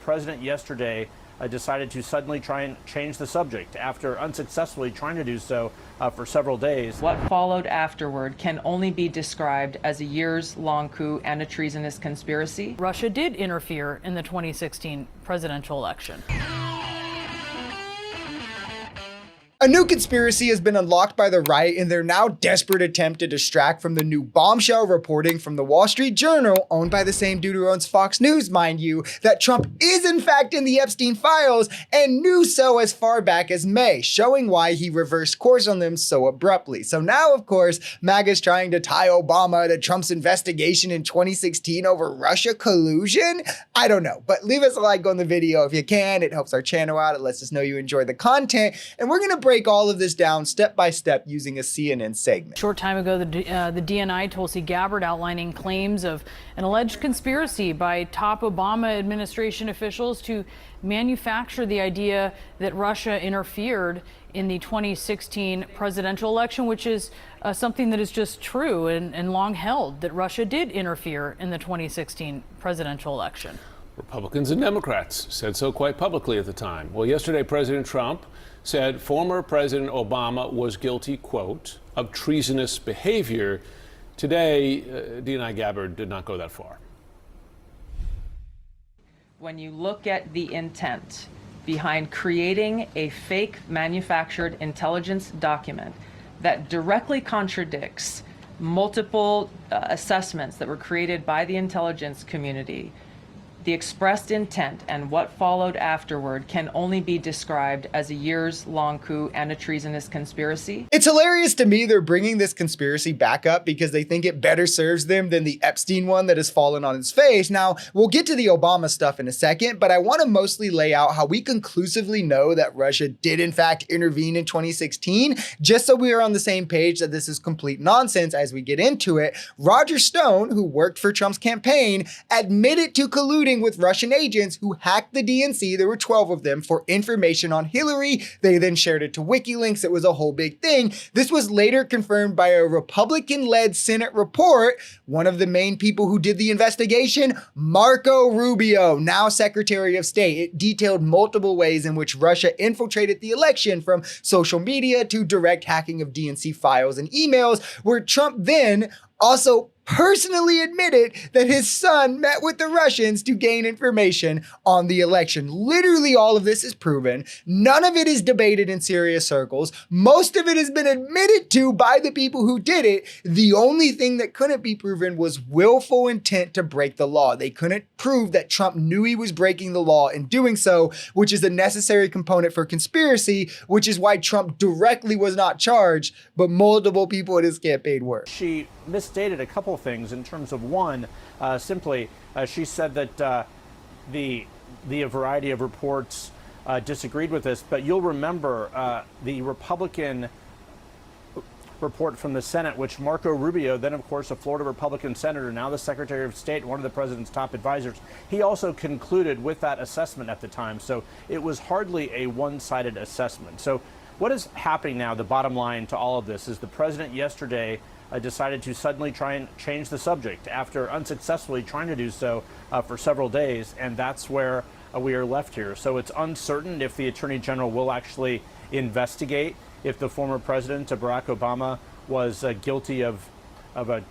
president yesterday decided to suddenly try and change the subject after unsuccessfully trying to do so for several days. What followed afterward can only be described as a years-long coup and a treasonous conspiracy. Russia did interfere in the 2016 presidential election. A new conspiracy has been unlocked by the right in their now desperate attempt to distract from the new bombshell reporting from the Wall Street Journal, owned by the same dude who owns Fox News, mind you, that Trump is in fact in the Epstein files and knew so as far back as May, showing why he reversed course on them so abruptly. So now, of course, MAGA is trying to tie Obama to Trump's investigation in 2016 over Russia collusion? I don't know, but leave us a like on the video if you can. It helps our channel out. It lets us know you enjoy the content, and we're gonna break all of this down step by step using a CNN segment. A short time ago, the DNI Tulsi Gabbard outlining claims of an alleged conspiracy by top Obama administration officials to manufacture the idea that Russia interfered in the 2016 presidential election, which is something that is just true and long held, that Russia did interfere in the 2016 presidential election. Republicans and Democrats said so quite publicly at the time. Well, yesterday, President Trump said former President Obama was guilty, quote, of treasonous behavior. Today, DNI Gabbard did not go that far. When you look at the intent behind creating a fake manufactured intelligence document that directly contradicts multiple assessments that were created by the intelligence community, the expressed intent and what followed afterward can only be described as a years-long coup and a treasonous conspiracy. It's hilarious to me they're bringing this conspiracy back up because they think it better serves them than the Epstein one that has fallen on its face. Now, we'll get to the Obama stuff in a second, but I want to mostly lay out how we conclusively know that Russia did in fact intervene in 2016, just so we are on the same page that this is complete nonsense as we get into it. Roger Stone, who worked for Trump's campaign, admitted to colluding with Russian agents who hacked the DNC, there were 12 of them, for information on Hillary. They then shared it to WikiLeaks. It was a whole big thing. This was later confirmed by a Republican-led Senate report. One of the main people who did the investigation, Marco Rubio, now Secretary of State. It detailed multiple ways in which Russia infiltrated the election, from social media to direct hacking of DNC files and emails, where Trump then also personally admitted that his son met with the Russians to gain information on the election. Literally all of this is proven. None of it is debated in serious circles. Most of it has been admitted to by the people who did it. The only thing that couldn't be proven was willful intent to break the law. They couldn't prove that Trump knew he was breaking the law in doing so, which is a necessary component for conspiracy, which is why Trump directly was not charged, but multiple people in his campaign were. She misstated a couple things in terms of one, she said that the variety of reports disagreed with this, but you'll remember the Republican report from the Senate, which Marco Rubio, then of course a Florida Republican senator, now the Secretary of State, one of the president's top advisors, he also concluded with that assessment at the time. So it was hardly a one-sided assessment. So what is happening now, the bottom line to all of this, is the president yesterday decided to suddenly try and change the subject after unsuccessfully trying to do so for several days, and that's where we are left here. So it's uncertain if the Attorney General will actually investigate if the former president, Barack Obama, was guilty of a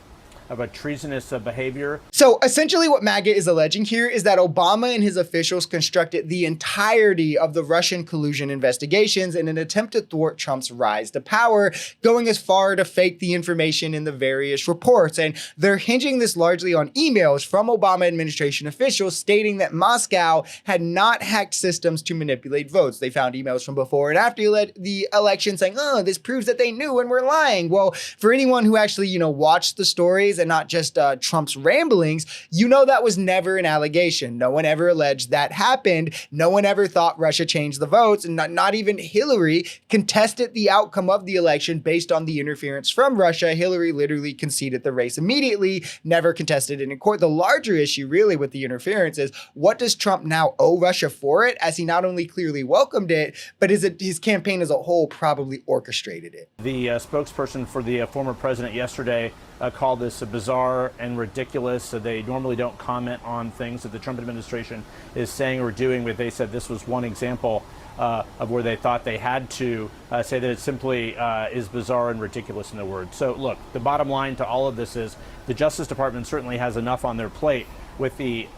treasonous behavior. So essentially what MAGA is alleging here is that Obama and his officials constructed the entirety of the Russian collusion investigations in an attempt to thwart Trump's rise to power, going as far to fake the information in the various reports. And they're hinging this largely on emails from Obama administration officials stating that Moscow had not hacked systems to manipulate votes. They found emails from before and after the election saying, oh, this proves that they knew and were lying. Well, for anyone who actually, watched the stories and not just Trump's ramblings, that was never an allegation. No one ever alleged that happened. No one ever thought Russia changed the votes, and not even Hillary contested the outcome of the election based on the interference from Russia. Hillary literally conceded the race immediately, never contested it in court. The larger issue really with the interference is, what does Trump now owe Russia for it, as he not only clearly welcomed it, but his campaign as a whole probably orchestrated it. The spokesperson for the former president yesterday called this bizarre and ridiculous. So they normally don't comment on things that the Trump administration is saying or doing, but they said this was one example of where they thought they had to say that it simply is bizarre and ridiculous in their words. So look, the bottom line to all of this is the Justice Department certainly has enough on their plate with the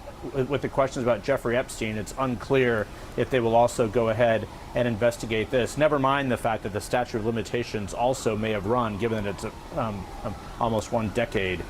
questions about Jeffrey Epstein. It's unclear if they will also go ahead and investigate this. Never mind the fact that the statute of limitations also may have run, given that it's almost 1 decade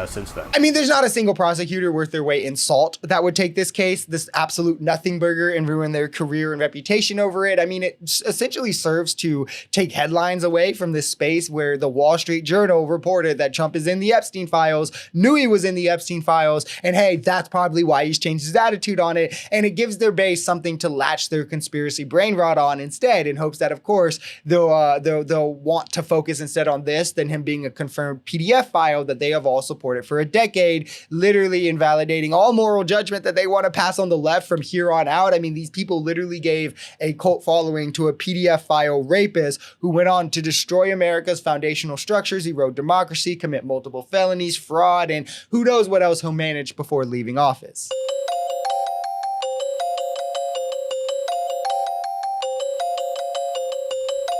since then. I mean, there's not a single prosecutor worth their weight in salt that would take this case, this absolute nothing burger, and ruin their career and reputation over it. I mean, it essentially serves to take headlines away from this space where the Wall Street Journal reported that Trump is in the Epstein files, knew he was in the Epstein files, and hey, that's probably why he's changed his attitude on it. And it gives their base something to latch their conspiracy brain rot on instead, in hopes that, of course, they'll want to focus instead on this than him being a confirmed PDF file that they have all supported for a decade, literally invalidating all moral judgment that they want to pass on the left from here on out. I mean, these people literally gave a cult following to a PDF file rapist who went on to destroy America's foundational structures, erode democracy, commit multiple felonies, fraud, and who knows what else he'll manage before leaving office.